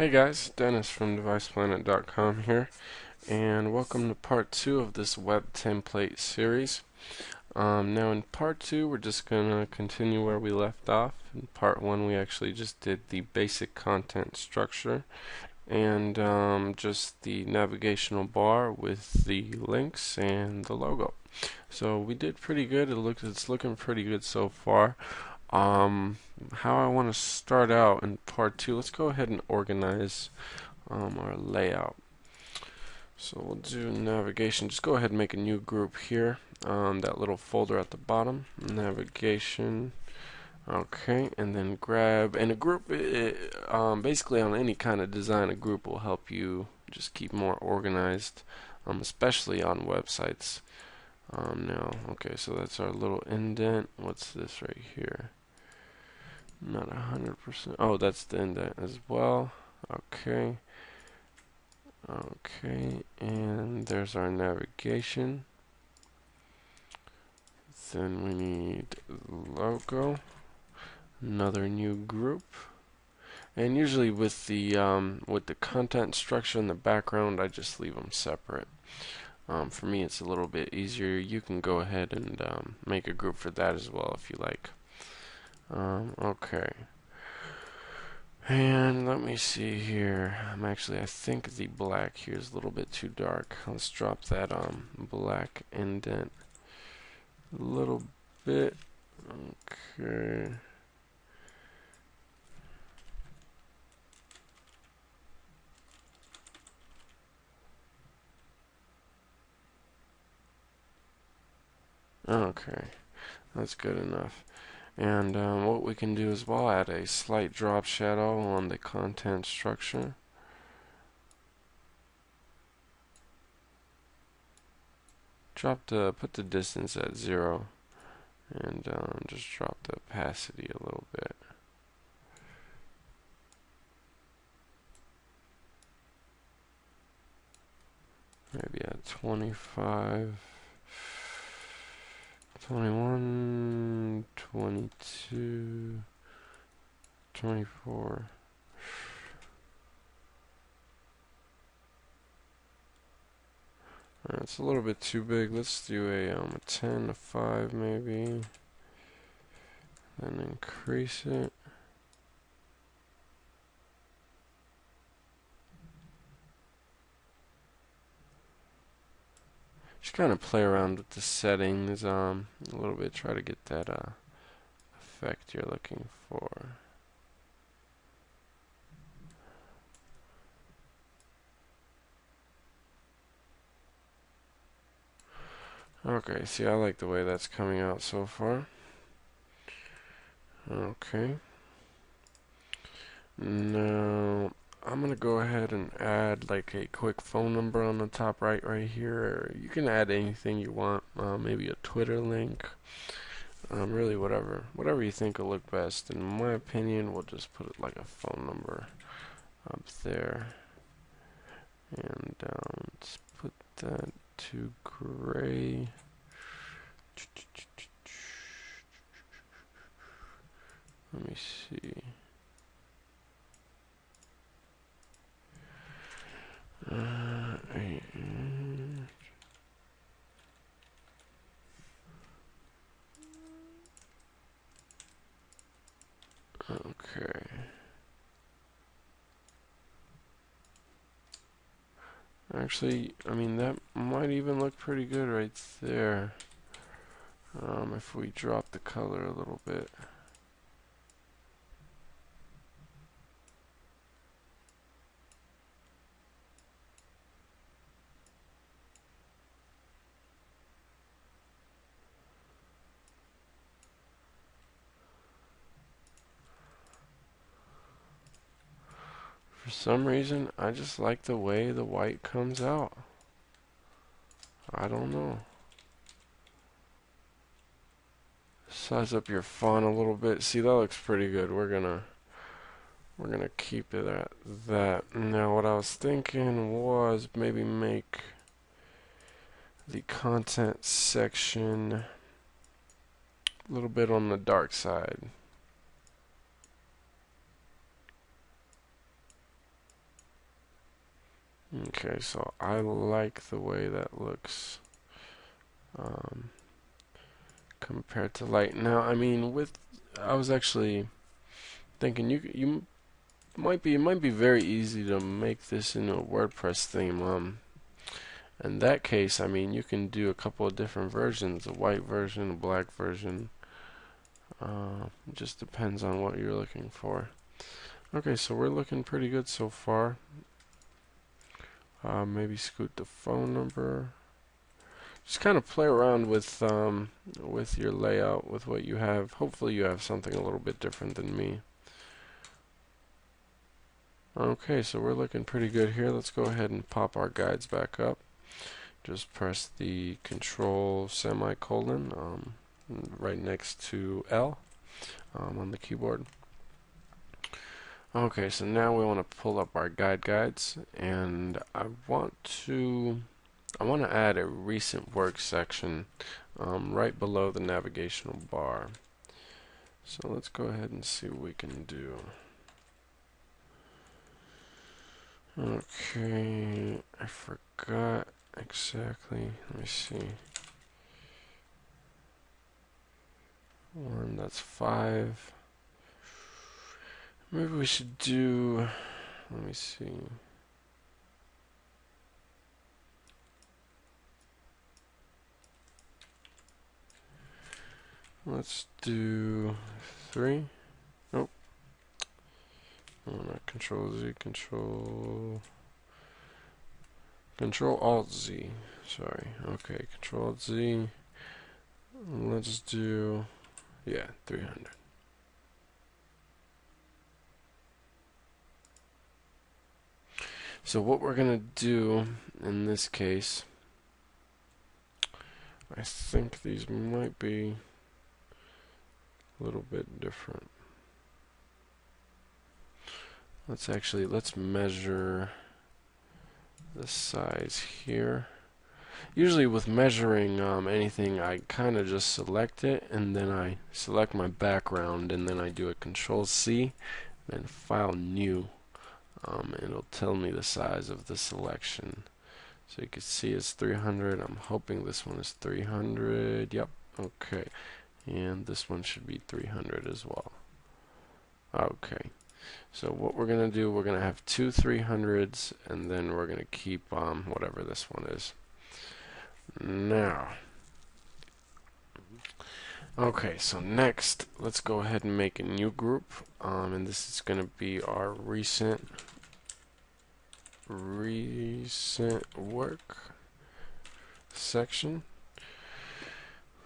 Hey guys, Dennis from DevicePlanet.com here, and welcome to part 2 of this web template series. Now in part 2 we're just going to continue where we left off. In part 1 we actually just did the basic content structure and just the navigational bar with the links and the logo. So we did pretty good. It's looking pretty good so far. How I want to start out in part 2, let's go ahead and organize our layout. So we'll do navigation. Just go ahead and make a new group here. That little folder at the bottom, navigation. Okay, and then grab, and a group, basically on any kind of design, a group will help you just keep more organized, especially on websites. Now, okay, so that's our little indent. What's this right here? Not 100%. Oh, that's the indent as well. Okay. Okay, and there's our navigation. Then we need logo. Another new group. And usually with the content structure in the background, I just leave them separate. For me, it's a little bit easier. You can go ahead and make a group for that as well if you like. Okay. And let me see here. I think the black here is a little bit too dark. Let's drop that black indent a little bit. Okay. Okay, that's good enough. And what we can do as well, add a slight drop shadow on the content structure. Put the distance at 0, and just drop the opacity a little bit. Maybe at 25, 21, 22, 24. It's a little bit too big. Let's do a 10, a 5 maybe. Then increase it. Just kind of play around with the settings a little bit. Try to get that effect you're looking for. Okay, see, I like the way that's coming out so far. Okay. Now, I'm going to go ahead and add like a quick phone number on the top right here. You can add anything you want, maybe a Twitter link, really whatever you think will look best. In my opinion, we'll just put it like a phone number up there. And let's put that to gray. Let me see. Okay. Actually, I mean, that might even look pretty good right there. If we drop the color a little bit. For some reason, I just like the way the white comes out. I don't know. Size up your font a little bit. See, that looks pretty good. We're gonna keep it at that. Now, what I was thinking was maybe make the content section a little bit on the dark side. Okay, so I like the way that looks compared to light. Now, I mean, I was actually thinking you it might be very easy to make this into a WordPress theme. In that case, I mean, you can do a couple of different versions, a white version, a black version. It just depends on what you're looking for. Okay, so we're looking pretty good so far. Maybe scoot the phone number. Just kind of play around with your layout, with what you have. Hopefully you have something a little bit different than me. Okay, so we're looking pretty good here. Let's go ahead and pop our guides back up. Just press the control semicolon right next to L on the keyboard. Okay, so now we want to pull up our guides, and I want to add a recent work section right below the navigational bar. So let's go ahead and see what we can do. Okay, I forgot exactly. Let me see. That's 5. Maybe we should do, let me see. Let's do 3. Nope. Oh, not Control Z, Control Alt Z. Sorry. Okay, Control Alt Z. Let's do, yeah, 300. So what we're gonna do in this case, I think these might be a little bit different. Let's measure the size here. Usually with measuring anything, I kind of just select it, and then I select my background, and then I do a Control C, and File New. It'll tell me the size of the selection. So you can see it's 300. I'm hoping this one is 300. Yep. Okay. And this one should be 300 as well. Okay. So what we're going to do, we're going to have 2 300s, and then we're going to keep whatever this one is. Now, okay, so next, let's go ahead and make a new group, and this is going to be our recent work section.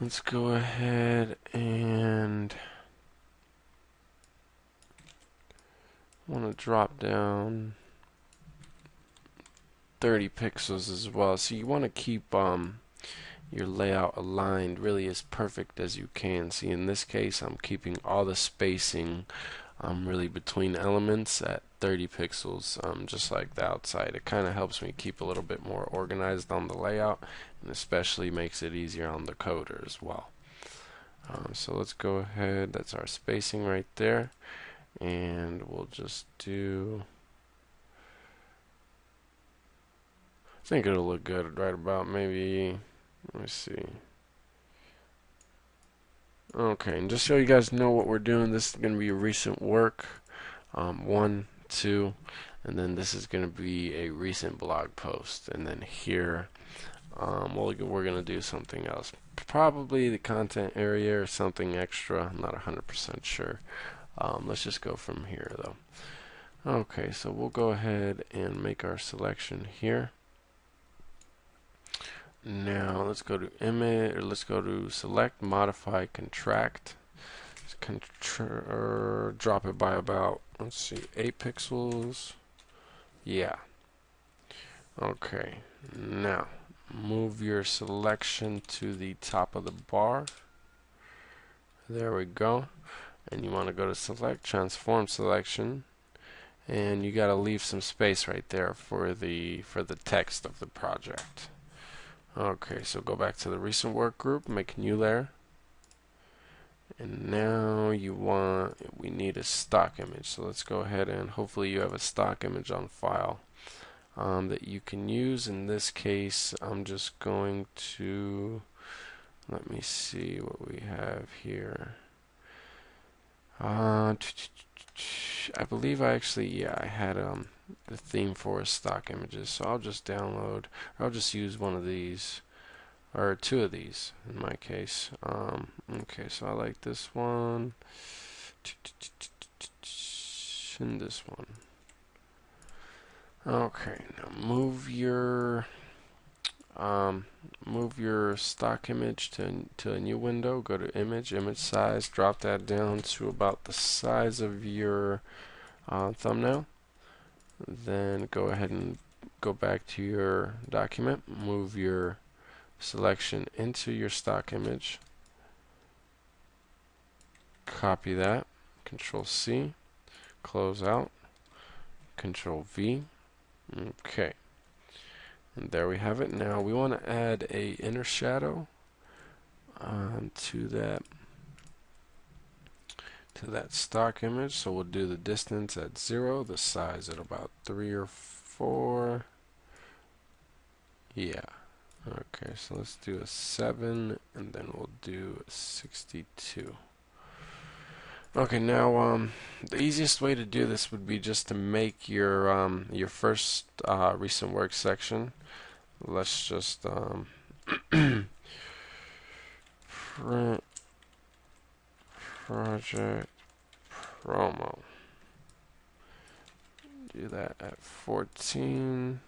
Let's go ahead and I want to drop down 30 pixels as well. So you want to keep your layout aligned really as perfect as you can. See, in this case, I'm keeping all the spacing really between elements at 30 pixels, just like the outside. It kind of helps me keep a little bit more organized on the layout, and especially makes it easier on the coder as well. So let's go ahead, that's our spacing right there, and we'll just do, I think it'll look good right about maybe, let me see. Okay, and just so you guys know what we're doing, this is going to be a recent work, 1, 2, and then this is going to be a recent blog post, and then here we're going to do something else, probably the content area or something extra. I'm not 100% sure. Let's just go from here though. Okay, so we'll go ahead and make our selection here. Now let's go to image, or let's go to select, modify, contract. Drop it by about, let's see, 8 pixels. Yeah. Okay. Now move your selection to the top of the bar. There we go. And you want to go to select, transform selection, and you got to leave some space right there for the text of the project. Okay, so go back to the recent work group, make a new layer, and now we need a stock image. So let's go ahead and hopefully you have a stock image on file. that you can use. In this case, I'm just going to, let me see what we have here. I believe I had the theme for stock images, so I'll just download, or I'll just use one of these, or two of these in my case. Okay, so I like this one and this one. Okay, now move your stock image to a new window. Go to image size, drop that down to about the size of your thumbnail. Then go ahead and go back to your document, move your selection into your stock image, copy that, Control C, close out, Control V. Okay, and there we have it. Now we want to add a inner shadow to that stock image, so we'll do the distance at 0, the size at about 3 or 4. Yeah. Okay, so let's do a 7, and then we'll do a 62. Okay, now the easiest way to do this would be just to make your first recent work section. Let's just print project promo. Do that at 14.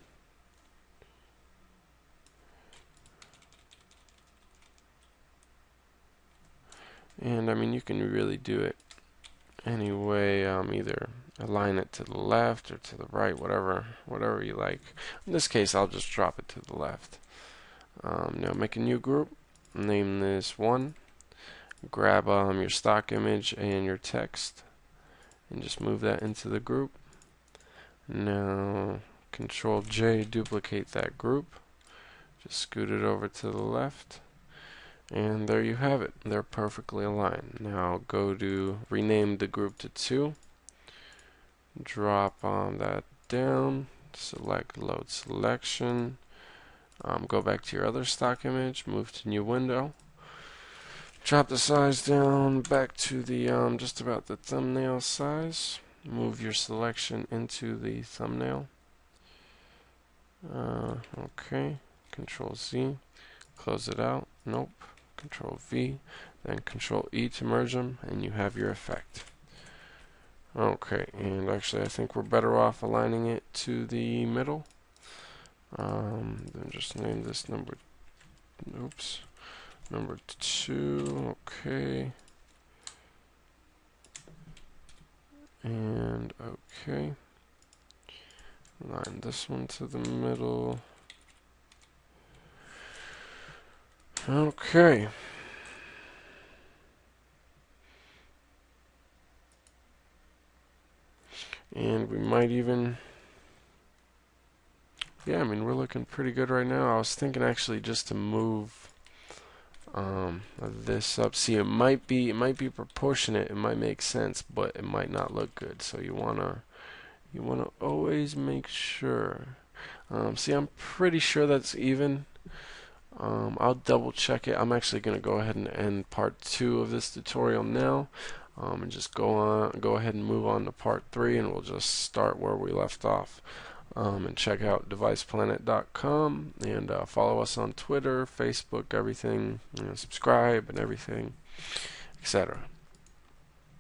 And I mean, you can really do it any way, either align it to the left or to the right, whatever you like. In this case, I'll just drop it to the left. Now make a new group, name this 1, grab your stock image and your text, and just move that into the group. Now Control J, duplicate that group, just scoot it over to the left. And there you have it. They're perfectly aligned. Now go to rename the group to 2. Drop that down. Select load selection. Go back to your other stock image. Move to new window. Drop the size down back to the just about the thumbnail size. Move your selection into the thumbnail. Okay. Control Z. Close it out. Nope. Control V, then Control E to merge them, and you have your effect. Okay, and actually I think we're better off aligning it to the middle. Then just name this number 2, okay. And okay. Align this one to the middle. Okay. And we might even, yeah, I mean, we're looking pretty good right now. I was thinking actually just to move this up. See, it might be proportionate. It might make sense, but it might not look good. So you wanna always make sure. See, I'm pretty sure that's even. I'll double check it. I'm actually going to go ahead and end part 2 of this tutorial now, and just go ahead and move on to part 3, and we'll just start where we left off. And check out deviceplanet.com, and follow us on Twitter, Facebook, everything, subscribe and everything, etc.